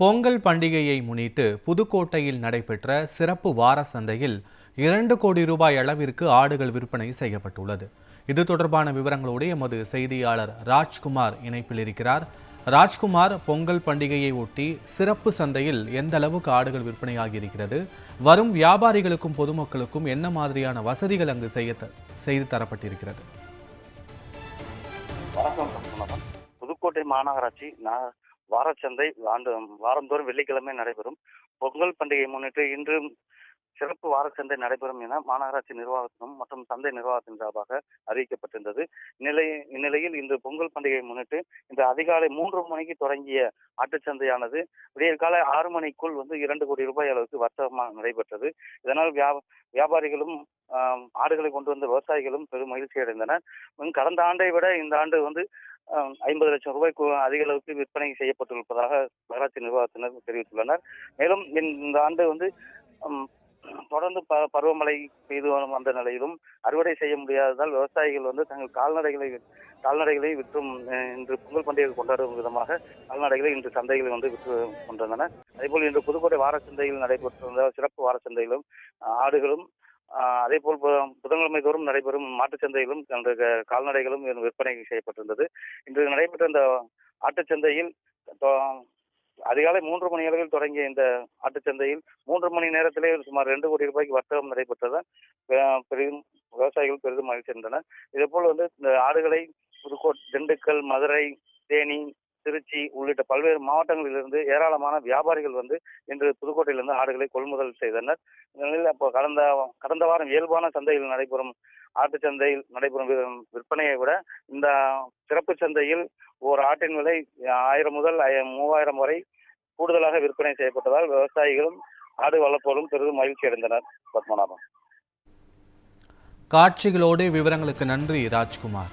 பொங்கல் பண்டிகையை முன்னிட்டு புதுக்கோட்டையில் நடைபெற்ற சிறப்பு வார சந்தையில் 2 கோடி ரூபாய் அளவிற்கு ஆடுகள் விற்பனை செய்யப்பட்டுள்ளது. இது தொடர்பான விவரங்களோடு எமது செய்தியாளர் ராஜ்குமார் இணைப்பில் இருக்கிறார். ராஜ்குமார், பொங்கல் பண்டிகையை ஒட்டி சிறப்பு சந்தையில் எந்த அளவுக்கு ஆடுகள் விற்பனையாகி இருக்கிறது? வரும் வியாபாரிகளுக்கும் பொதுமக்களுக்கும் என்ன மாதிரியான வசதிகள் அங்கு செய்து தரப்பட்டிருக்கிறது? புதுக்கோட்டை மாநகராட்சி வாரச்சந்தை வாரந்தோறும் வெள்ளிக்கிழமை நடைபெறும். பொங்கல் பண்டிகையை முன்னிட்டு இன்று சிறப்பு வாரச்சந்தை நடைபெறும் என மாநகராட்சி நிர்வாகத்திலும் மற்றும் சந்தை நிர்வாகத்தின் சார்பாக அறிவிக்கப்பட்டிருந்தது. இந்நிலையில் இன்று பொங்கல் பண்டிகையை முன்னிட்டு இன்று அதிகாலை 3 மணிக்கு தொடங்கிய ஆட்டுச்சந்தையானது விடியற் காலை 6 மணிக்குள் 2 கோடி ரூபாய் அளவுக்கு வர்த்தகமாக நடைபெற்றது. இதனால் வியாபாரிகளும் ஆடுகளை கொண்டு வந்த விவசாயிகளும் பெரும் மகிழ்ச்சி அடைந்தனர். கடந்த ஆண்டை விட இந்த ஆண்டு 50 லட்சம் ரூபாய்க்கு அதிக அளவுக்கு விற்பனை செய்யப்பட்டிருப்பதாக நகராட்சி நிர்வாகத்தினர் தெரிவித்துள்ளனர். மேலும் இந்த ஆண்டு தொடர்ந்து பருவமழை பெய்து வந்த நிலையிலும் அறுவடை செய்ய முடியாததால் விவசாயிகள் தங்கள் கால்நடைகளை விற்றும் இன்று பொங்கல் பண்டிகை கொண்டாடும் விதமாக கால்நடைகளை இன்று சந்தைகளை விற்று கொண்டிருந்தனர். அதேபோல் இன்று புதுக்கோட்டை வார சந்தையில் நடைபெற்றிருந்த சிறப்பு வார சந்தையிலும் ஆடுகளும் அதேபோல் புதன்கிழமை தோறும் நடைபெறும் மாட்டுச் சந்தையிலும் கால்நடைகளும் விற்பனை செய்யப்பட்டிருந்தது. இன்று நடைபெற்ற இந்த ஆட்டுச்சந்தையில் அதிகாலை 3 மணி அளவில் தொடங்கிய இந்த ஆட்டுச்சந்தையில் 3 மணி நேரத்திலே சுமார் 2 கோடி ரூபாய்க்கு வர்த்தகம் நடைபெற்றதால் விவசாயிகள் பெரிதும் மகிழ்ச்சி அடைந்தனர். இதேபோல் இந்த ஆடுகளை புதுக்கோட்டை, திண்டுக்கல், மதுரை, தேனி, திருச்சி உள்ளிட்ட பல்வேறு மாவட்டங்களிலிருந்து ஏராளமான வியாபாரிகள் இன்று புதுக்கோட்டையிலிருந்து ஆடுகளை கொள்முதல் செய்தனர். இந்நிலையில் அப்போ கடந்த வாரம் இயல்பான சந்தையில் நடைபெறும் ஆட்டுச்சந்தையில் நடைபெறும் விற்பனையை விட இந்த சிறப்பு சந்தையில் ஒரு ஆட்டின் விலை 1000 முதல் 3000 வரை கூடுதலாக விற்பனை செய்யப்பட்டதால் விவசாயிகளும் ஆடு வளர்ப்போரும் பெரிதும் மகிழ்ச்சி அடைந்தனர். பத்மநாபன். காட்சிகளோடு விவரங்களுக்கு நன்றி ராஜ்குமார்.